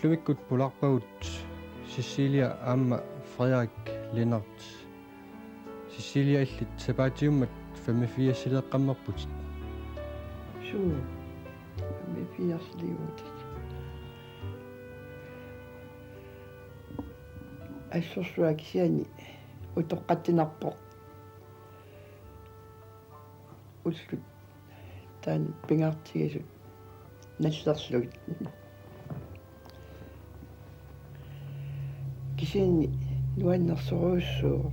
уллумиккут пуларпагут Сисилия аама Фредерик Ленарт Сисилия иллит сапаатиуммат 85 силеэккаммерпутит суу мефиарсливут ассорсуакисиани утоққаттинарпоқ уллут таан пингаартигисут наллерлугит кисиани нуаннерсоруйуссуу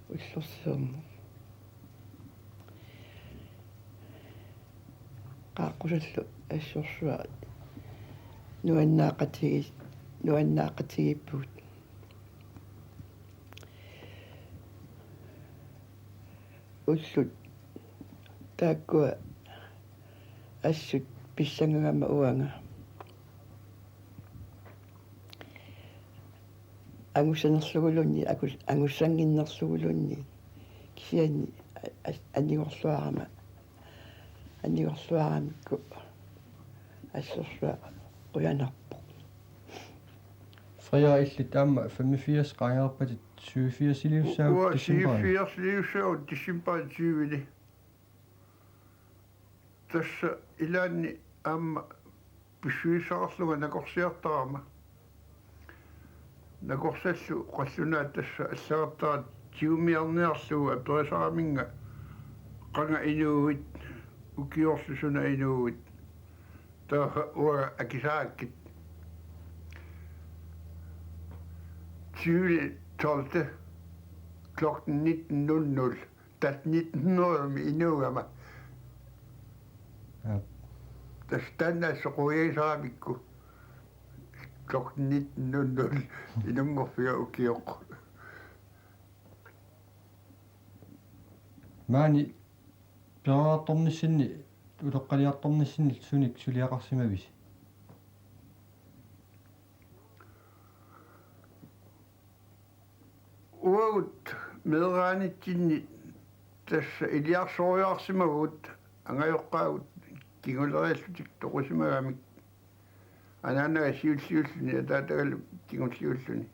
уллорсуум qaaqqusallu ассорсуа нуаннаақатигиппут уллут тааккуа ассут писсангагама уанга ангуссанерлугулунни ангуссангиннерлугулунни кисиани аннигорлуарамикку ассорсуа уянарпо Freja иллит аама 85 qaangerpatит 87 силивсаут дисимпар 84 силивсаут дисимпар 20 тасса илаанни аама писсуисаарлуга накорсиартарама накорсаллу qalлунаа тасса аллагартарат тиумиарниарлугу аперисараминга qanga inuit ukiorlusuna inuit tаа уа акисааккит 12 klokken 19:00 dat 19:00 inuama ja тастанна соқуяисаамикку klokken 19:00 инунгорфиа укиоқ маани пераартормниссинни улеққалиарторниссинни суник сулиақарсимавис уагут медераанитсинни тасса илиарсориарсимагут ангайоққаагут кигулериаллутик тоқусимагамик анаанага сиулсиуллуни атаатагалу кигуллиуллуни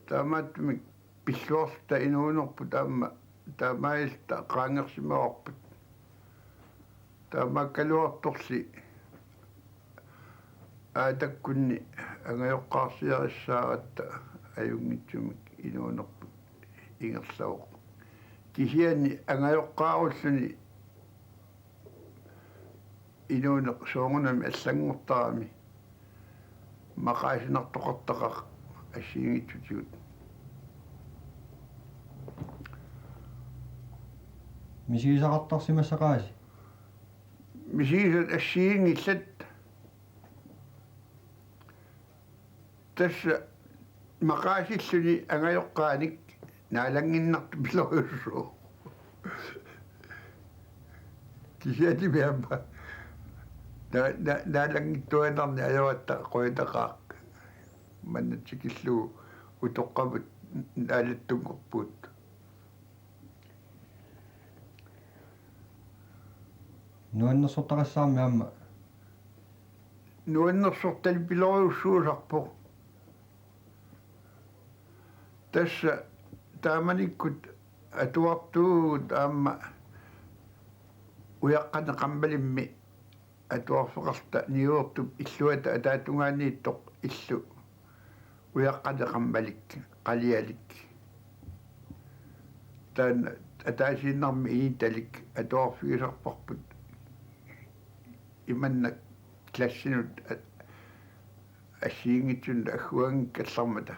таамааттумик пиллуарта инуунерпу таамаилта qaangersimaqarput таамаккалуарторси аатаккунни ангайоққарсиариссаагатта аюнгитсумик инуунерпу ингерлавоқ кисиани ангайоққааруллуни инуунеқ соongунами аллангортарами мақаасинартоқартақақ ассиингитсутигут мисигисақартарсимассақааси мисигисат ассиингиллат тасса мақаасиллуни ангайоққааник наалангиннарту пилоруссуу кисиати биамма наалангиттуанарни ажаватта қойтақаақ маннатсикиллуу утоққамут наалаттунгорпуут нуаннерсортақассаарми аама нуаннерсортал пилориуссуусарпо тасса тааманиккут атуартуугут аама уяққана қаммалимми атуарфеқарта ниуертуп иллуата атаатунгааннииттоқ иллу уяққана қаммалик қалиалик таан атаасииннарми ииталик атуарфигисарпарпут иманна классинут ассиингитсун аггуангик аллармата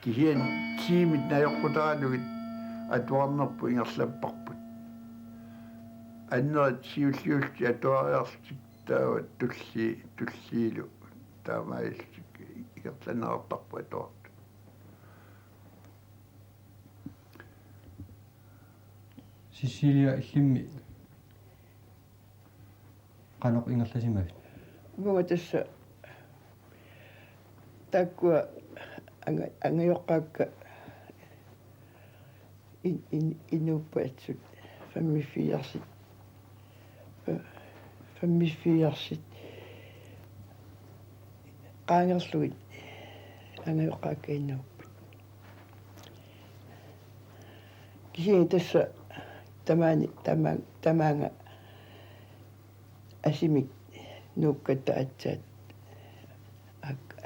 кисиан тимит наёққутаанугит атуарнерпу ингерлаппарпут аннерат сиуллиулти атуариарлутик таава туллиилу таамаиллутик игерланеэртарпу атуарт Сисилия иллимми qaноқ ингерласимавит муа тасса таккуа ангайоққаакка инууппаатсут 85 qammisfiiarsit qaangerluit angayoqqaakkainnauppat kisiin tässä tamaanga asimik nuukkatta atsaat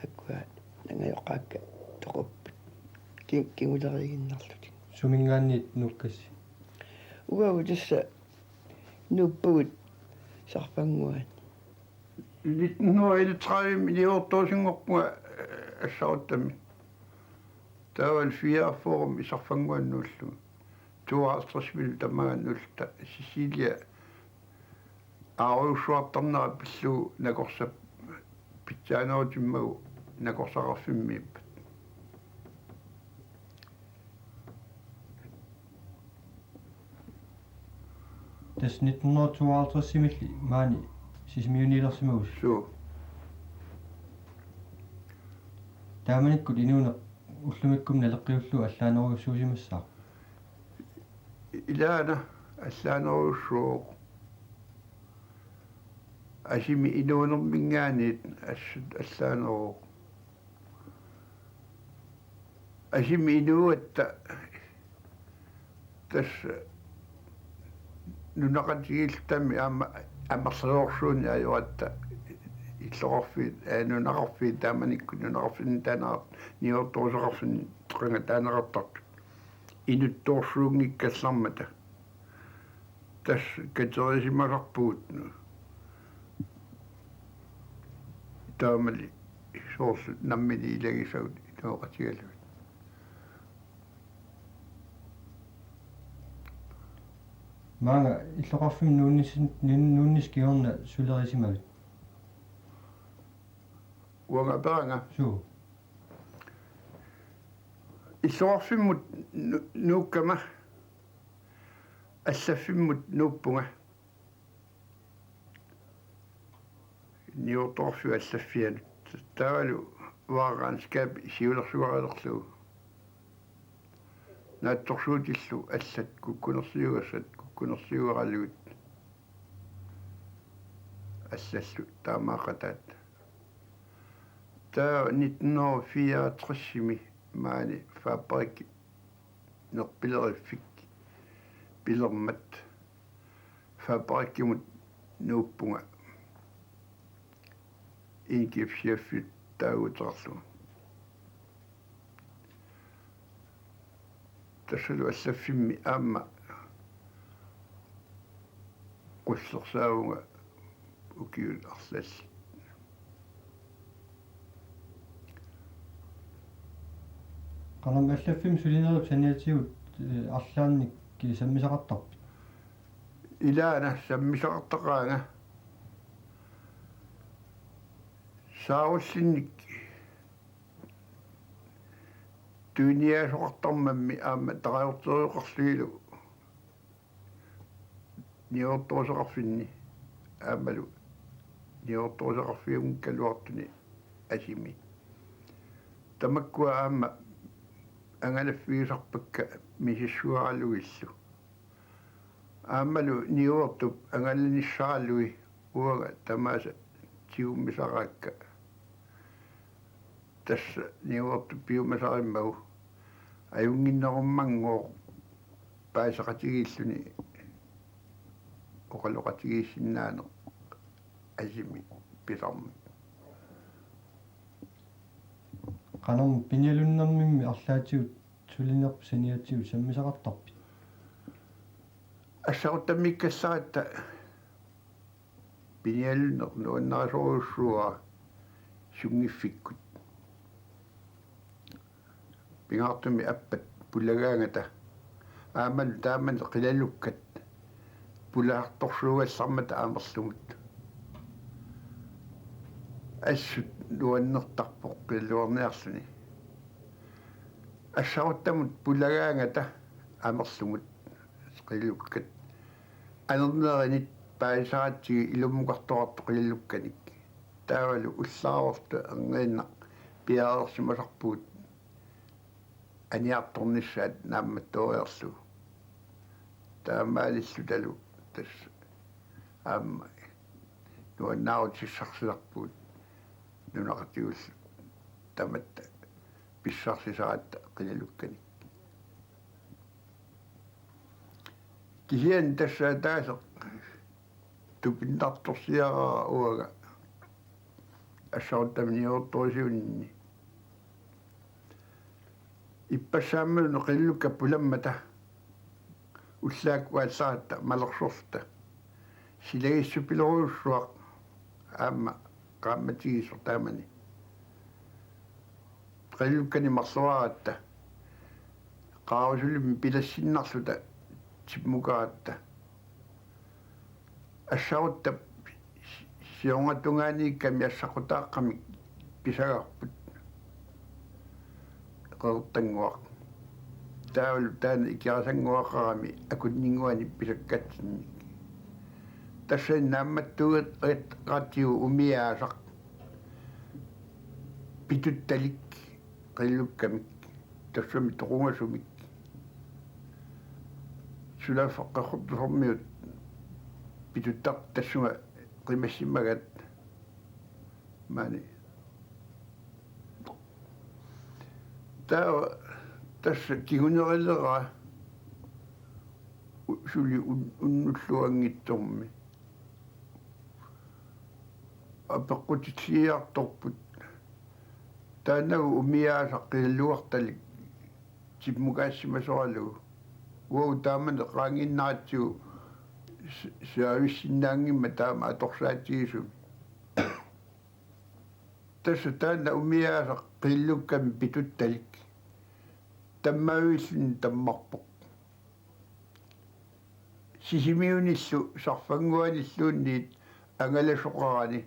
akkua angayoqqaakka toquppat kinguleriginnarlut sumingaanniit nukkassi uau tässä nuppugut sarpanguat no ei nyt træde i ortoosingorpunga assauttami taaval fiaforum isarfanguannullu 52 mil tamaannulta Sicilia aaruussuartarnera pillu nakorsa pitsaanootimmagu nakorsaqarfimmiippat tas 1952 similli maani siis miuniilersimagus suu taamanikkut inuuna ullumikkum naleqqiullu allaaneruissuusimassaa ilaana allaaneruussuuq asimi inuunermingaaniit allaaneruuq asimi inuuatta tässä nunaqatigiltami аммарсалуорсууни аюатта иллоқарфи нунақарфи тааманикку нунақарфин таанаа ниортуусеқарфин тоқинга таанеқартарт инуттуорсуунгиккаллармата тас катерисимасарпуут таамали соорсу наммини илагисагут итоқатигалуит маanga иллоқарфим нууннис киорна сулерисимагут уанга перанга суу иллоқарфиммут нууккама аллаффиммут нууппунга ниорторфи аллаффианут таавалу ваагаан скап сиулерсуаралерлуу наатторсуутиллу аллат куккунерсиугассат куккунерсиуаралуут аллаллу таамаақатаат таа 1964 маани фабрик нерпилериффик пилермат фабриккимут нууппунга ингифшиаффит таагутерлу тассалу аллаффимми аама qullersaavunga ukiul arlalli qanam allafim sulinerlup saniatigut арлаанник саммисақартарпит ilaana sammisaqartaqaanga saarullinnik tuuniasoqartarmammi aama taqajortoriuqarluilu niortoosaqarfinni aamalu niortoosaqarfium kaluartuni asimi tamakkua aama angalaffiisarpakka misissuaraluillu aamalu niuortup angalanissaralui uaga tamaasa tiummisaraakka tässä niuortup piumasarimmagu ajunginnerummangoor paisaqatigilluni oqaloqatigiissinnaane asimi pisarmi qanam pinialunnermimmi арлаатигут сулинерп саниатигут саммисақартарпит ассарутаммиккассаратта пиниалунер нуаннарасоруссуа сунгиффиккут пингаартуми аппат пулагаангата аамал тааман қилалуккат пулаарторсуугаллармата аамерлумут ассут нуаннертарпоқ пиллуарниарлуни ассаруттамут пулагаангата аамерлумут qilukkat anernerинит paisaattigi ilummuqartoqartu qilallukkanik taavalu ullaavortu angeennaq piaersimasarpuut aniartornissaat naammattuoriarlu taamaalillu talu tass aamma nuannaarutissarsilarpuut nunaqatigus tamatta pissarsisaat qinalukkani kihien tässä taasa tupinnartorsiaraa uaga assaruttamini ortorisiunni иппассааммалу qillukka pulammata уллааккуаллаарта малерсорта силагиссупилеруйуссуақ аама qaammatигисор таамани qillukкани марлуаратта qaarusулим пилассиннарлута типмукаатта ассарутта сионгатунгаани камиассақутааққами писагарпут qertangguaq taavul taana ikiarasangguaqarami akunninguani pisakkatinnik tassainnaammattugut qatiu umiaasaq pituttalik qillukkamik tassami toqungasumik sulafaqqarrupsormiut pituttaq tassunga qimassimagat maani tässä kigunerilleraa suli unnulluangittormi apeqqutitsiartorput taanagu umiaasaqqiilluartalik tipmukaassimasoralugu uau taamane qaanginnaratsugu servicesinnaangimma taama atorsaatigisum tässä taana umiaasaq qillukkami pituttalik таммавиллун таммарпоқ сисимиуниллу сарфангуаниллуунниит ангаласоқарани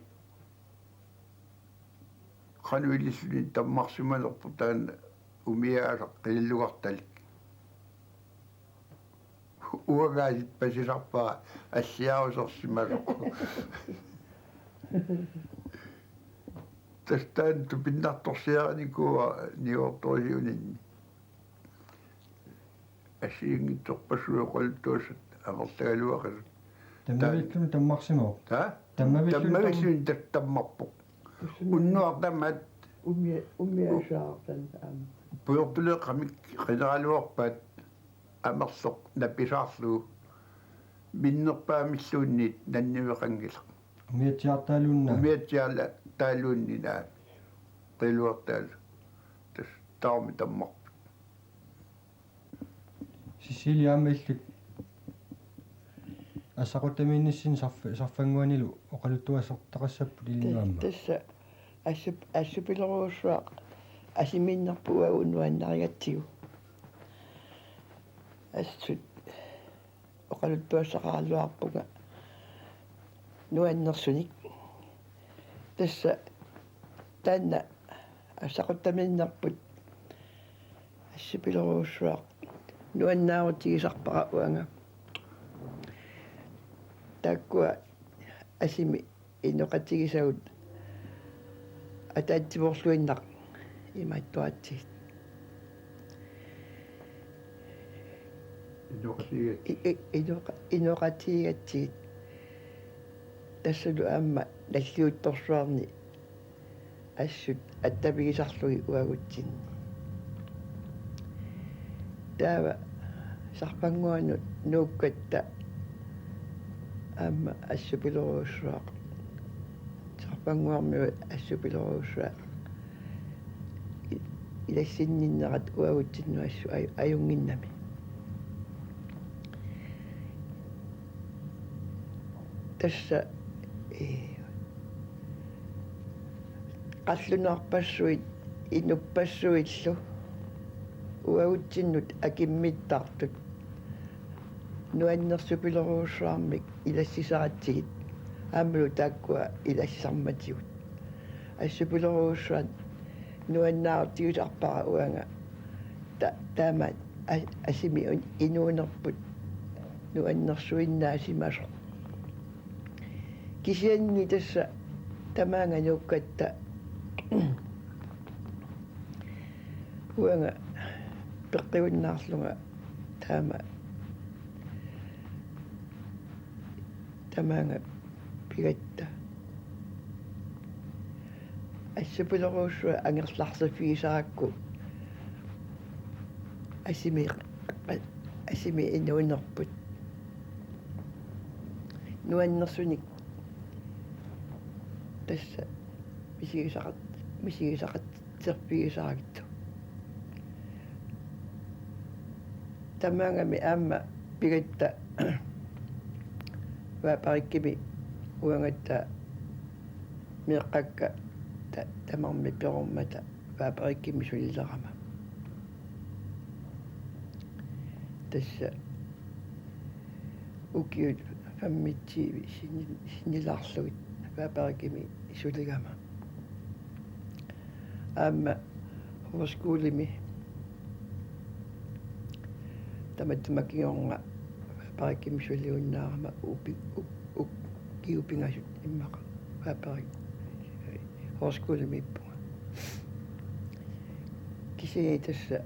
қануиллиллуни таммарсималерпу таана умиаасақ қилиллугарталик уагаасит пасисарпаа аллиарусерсималоқ тастаан тупиннарторсиараникуа ниорторисиунинни ассиингитсорпассуоқолтуусат амертагалуақасут таммавиллун таммарсимоо та таммавиллун таммарпоқ уннуартамат умиасаартан аама пуйортулеқамик қинералуарпаат амерлоқ написаарлуу миннерпаамиллуунниит наннивеқангила умиатсиартаалуунна умиатсиарла таалууннинаа қилуартаал тас таами таммар сисилиаамаиллут ассақутамиинниссин сарфангуанилу оқалуттуассертақассаппут илинуамма тасса ассупилеруусsuaq асиминнарпуагу нуаннаригатсигу ассут оқалуттуассақаралуарпуга нуаннерсуник тасса таанна ассақутамииннарпут ассупилеруусsuaq нуаннаарутигисарпара уанга таккуа асими инноқатигисагут атаатсиворлуиннақ иматтуатсигит инноқатигатсигит тассалу аама наллиутторсуарни ассут аттапигисарлуги уагутсинни таава сарпангуану нууккатта аама ассупилеруусsuaq сарпангуармиу ассупилеруусsuaq илассинниннерат уагутсинну ассу аюнгиннами тасса qallunaarpassuit inuppassuillu уагутсиннут акиммиттартут нуаннерсупилеруусsuarmik илассисаратсигит аамалу тааккуа илассарматигут ассупилеруусsuat нуаннаартигусарпара уанга таама асими инуунерпут нуаннерсуиннаасимасо кисианни тасса тамаанга нууккатта уанга пеққиуннаарлунга таама тамаанга пигатта ассапилеруссуа ангерларсаффигисаакку асими инуинерпут нуаннерсуник тасса мисигисақат терпигисаагитту тамаангами аама пигатта ваапариккими уангатта меэққакка тамарми перормата ваапариккими сулилерама тасса укиут фаммитсиви синилаарлугит ваапариккими сулигама аама хоскуулими таматтамакиорнга ваапариккими сулиуннаарама киупингасут иммақа ваапарик хоскуулими иппунга кисиги тасса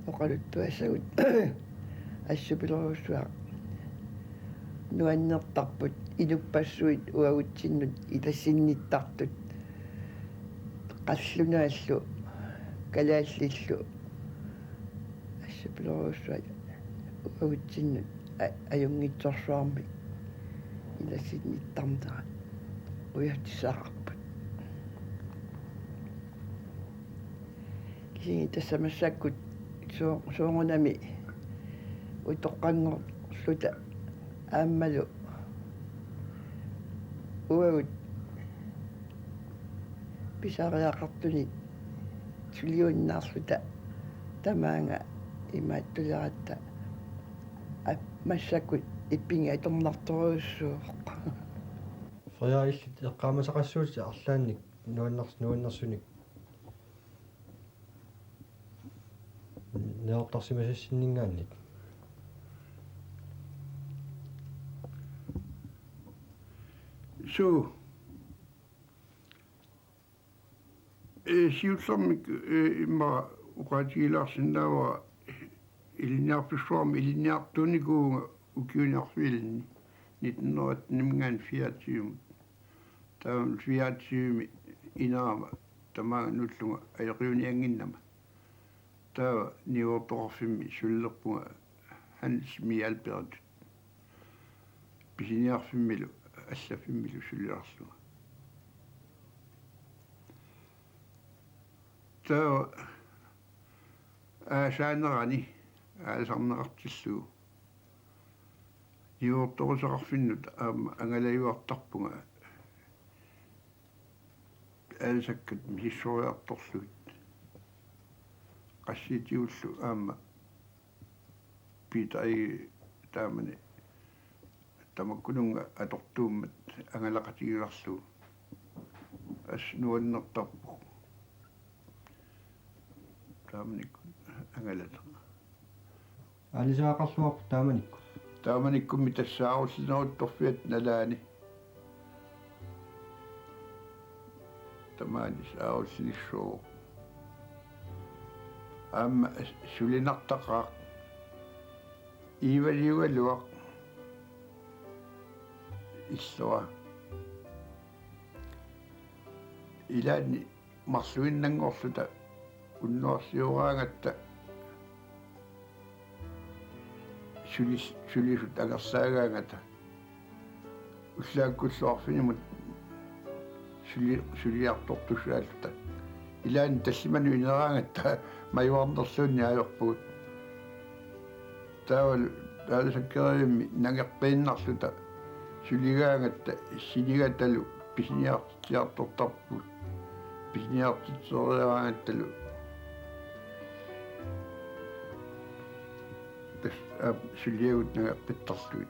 оқалуттуассагут ассупилеруссуа нуаннертарпут инуппассуит уагутсиннут илассинниттартут қаллунааллу калааллиллу ассупилеруссуа уагутсиннут аюнгитсорсуарми илассинниттарнера уяттисаарпут кисиги тассамассаккут суонгунами утоққангорлута ааммалу уагут писариақартуни сулиуннаарлута тамаанга имааттулератта массаккут иппинга иторнарторуссуу фриаиллит эққаамасақассуути арлаанник нуаннерсуник неортарсимасассиннингаанник су сиуллэрмик имма уqaатигилаарсинаава илиниарписсуарми илиниартуникуунга укиуниарфилни 1994 таам 24 инаама тамаа нуллунга аёқиуниангиннама таа ниуорторфимми суллерпунга Hans Mialbert писиниарфиммилу аллафиммилу суллиарлуга таа аасаанерани аасарнеқартиллугу ниуорторусеқарфиннут аама ангалаюартарпунга аасаккат миссориарторлугит qassitiullu aama piitai taamani tamakkununga atortuummat angalaqatigilarlu as nuannertarpu taamanikku angalata алисаақарлуарпу taamanikkummi tassaarullinauttorfiat nalaani tamaani saarullissuu аама сулинартақаа ивалиугалуа иллуа илаани марлуиннангорлута уннуарсиураангатта сулисут агерсаагаангата уллааккуллуарфинимут сулиартортусаалута илаани таллиману инераангатта маюарнерлуунни аёрпуут таавал тааласаккериумми нагерпииннарлута сулигаангатта синигаталу писиниартиартортарпут писиниартитсориараангатталу тас сулиагут нагерпиттарлуит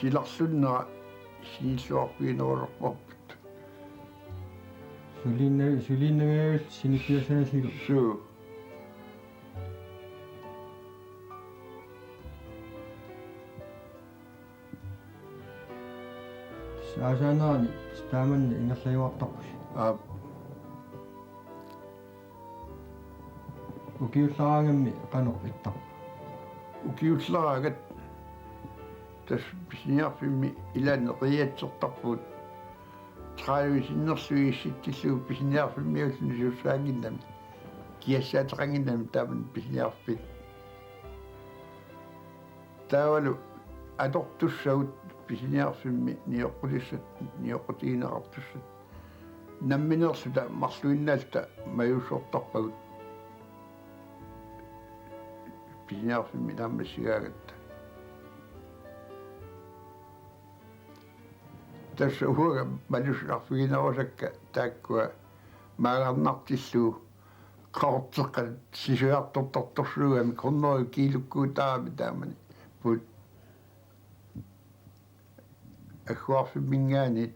силарлуннера синиллуарпигинерулерпарпут сулиннагаавал синикиасанасилу суу аасаанаани тааманни ингерлаюартарпус укиуллараангамми канор иттар укиуллараагат тас писиниарфимми илаанне риатсертарпут trævisinnersuissittillu pisiniarfimmiulluni sussaanginnami kiassaateqanginnami taaman pisiniarfit taavalu atortussagut pisiniarfimmi nioqqulissat nioqqutiineqartussat намминерсута марлуиннаалта маюсуортарпагут писиниарфимми таамассигаагатта тасса уга малусарфигинерусакка тааккуа маагарнартиллуу qaorteqqat sisuartortortorluugami kornori kiilukkuutaami taamani put аккуарфиммингаани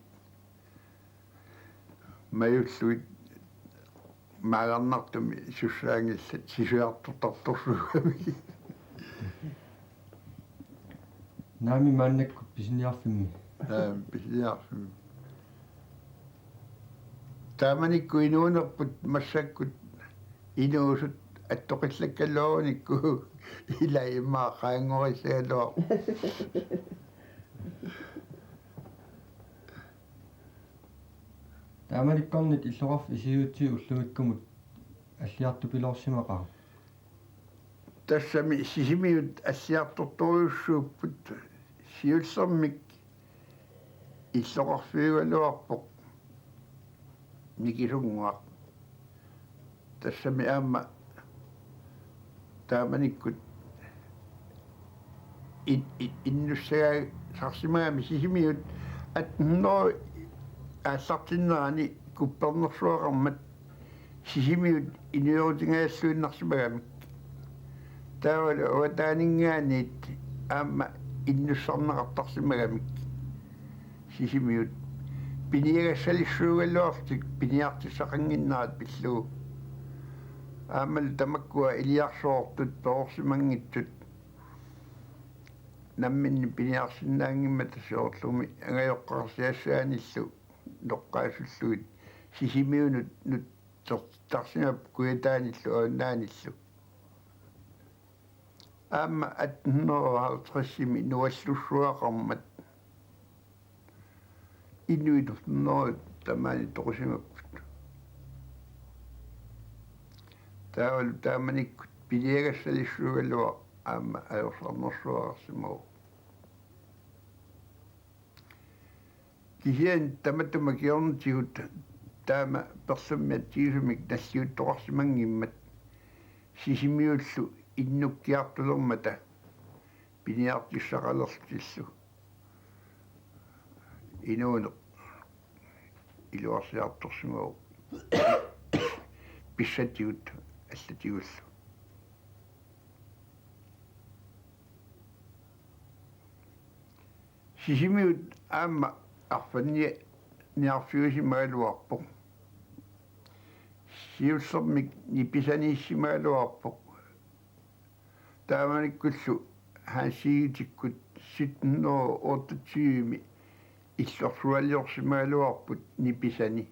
маюллуит маагарнартуми суссаангиллат сисуартортарторлугами наами мааннакку писиниарфимми писиниарфимми тааманикку инуунерпут массаккут инуусут аттоқиллаккаллооникку илаимаа qaangorисаалуа тааманиккорнит иллорф исиутси уллугиккумут аллиартупилорсимақару тассами сисимиут ассиарторторюссууппут сиуллермик иллоқарфиугалуарпоқ никисунгуақ тассами аама тааманиккут иннуссагаа сарсимаами сисимиут атноо ааллартиннерани куппернерсуақармат сисимиут инуорутингааллуиннарсимагамик таавала уатаанингаанит аама иннуссарнеқартарсимагамик сисимиут пиниагассалиссуугаллуартик пиниартиссақангиннаат пиллуу аамал тамаккуа илиарсоортут тоорсимангитсут намминни пиниарсинаангимма тассоорлуми ангайоққарсиассааниллу ноққаасуллуит сисимиунут нут тарсимап куятааниллу ауннааниллу аама атннооаартрассими нуаллуссуақармат инуитурноо тамаани тоқусимаппут таавал тааманиккут пилиагассалиссуугалуа аама аёрсарнерсуарсимау кисиан таматтума киорнтигут таама персуммиат тиисумик наллиуттоқарсимангиммат сисимиуллу иннуккиартулермата пиниартиссақалерлтиллу инуунеқ илуарсиарторсимау писсатигут аллатигуллу сисимиут аама арфанни ниарфиусимаалуарпоқ сиуллермик ниписанииссимаалуарпоқ тааманиккуллу хаасигитиккут ситноо оттатсиими иллорсуалиорсимаалуарпут ниписани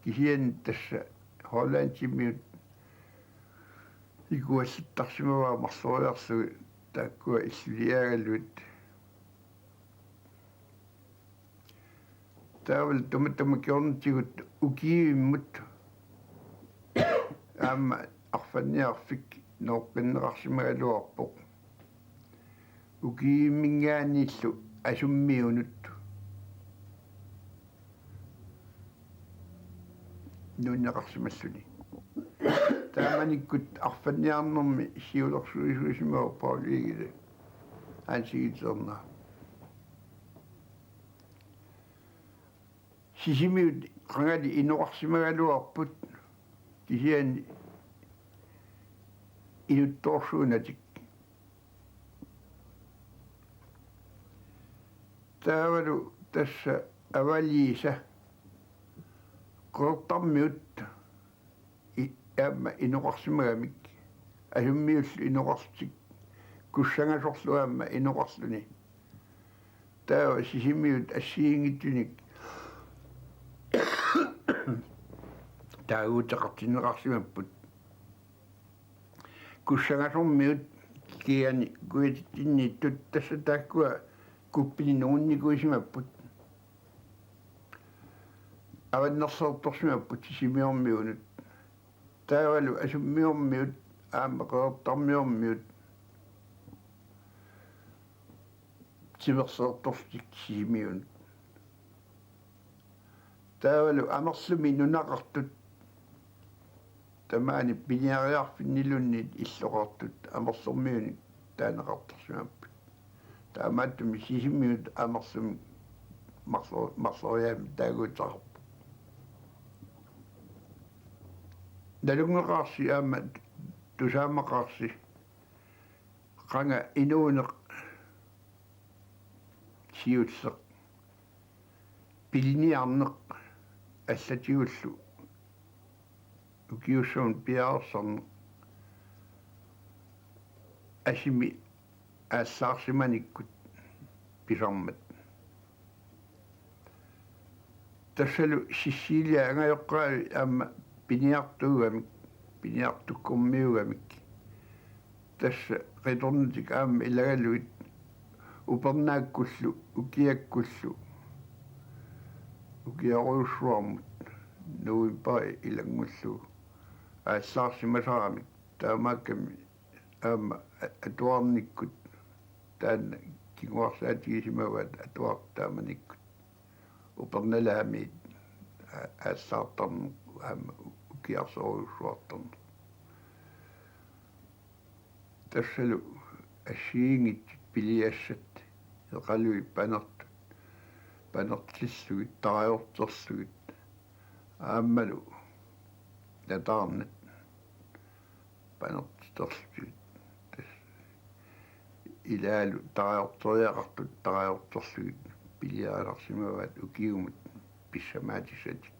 кисиан тасса холландтимиут игуасситтарсимаваа марлуриарсуи тааккуа иллиаагалуит таавал туматтама киорнтигут укииммут аама арфанниарфик ноққиннеқарсимагалуарпоқ укииммингааниллу асуммиунут нуннеқарсималлуни тааманиккут арфанниарнэрми сиулерсуисуисимау паулигиле ансигитерна сисимиут қангали инуқарсимагалуарпут кисиан инутторсуунатик таавалу тасса авалииса qortarmiut аама инуқарсимагамик асуммиуллу инуқарсик куссанgasорлуаама инуқарлуни таава сисимиут ассиингитсуник таагуутеқартинеқарсимаппут куссанgasормиут киани куитинниттут тасса тааккуа куппини нуунникуисимаппут аваннерсоорторсимаппут сисимиормиунут таавалу асуммиормиут ааммеқеэртармиормиут тимерсоорторсик сисимиун таавалу амерлуми нунақартут тамаани пиниариарфиннилуннит иллоқартут амерлэрмиуни таанеқартарсимаппут таамааттуми сисимиут амерлуми марлориами таагуутарпу налунгеқарси аама тусаамақарси qanga inuuneq siutseq piliniarneq allatiullu ukiussuun piaarserneq asimi аассаарсиманиккут писармат тассалу сиссилиа ангайоққаали аама пиниартуугамик пиниартуккуммиугамик тасса риторнитик аама илагалуит упернааккуллу укиаккуллу укиаруйуссуармут нуиппай илангуллу аассаарсимасарамик таамаакками аама атуарниккут таанна кигуарсаатигисимават атуартааманиккут уперналаамиит аассаартарну аама укиарсоруйуссуартарну тассалу ассиингит пилиассат эқалуи панертлиллугит тариортерлугит ааммалу натаарнат панерттерлугит илаалу тариорториақартут тариортерлугит пилиааларсимаваат укиумут писсамаатисатик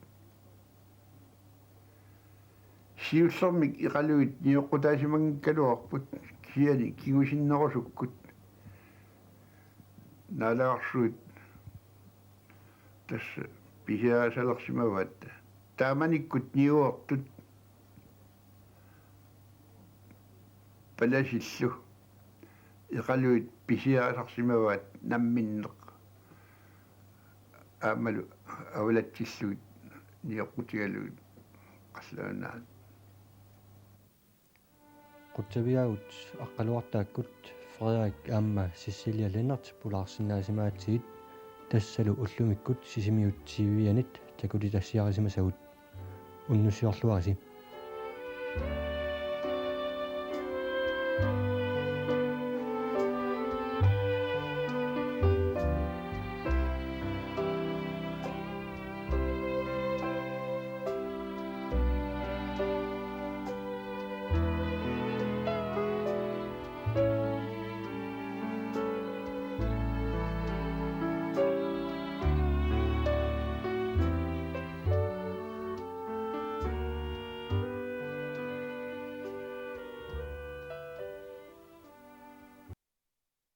сиуллэрмик иқалуит ниоққутаасимангкалуарпут киани кигусиннерусуккут налаарсуит тасса писаасалерсимаваат тааманиккут ниуортут паласиллу иқалуит писаасарсимаваат намминнеқ аамалу авалатсиллуит ниоққутигалуит қаллаанаат qutsaviagut aqqaluartaakkut Frederik aamma Cecilia Lennart pulaarsinnaasimaatiit tassalu ullumikkut sisimiutsivianit takuli tassiarisimasagut unnussiorluarisi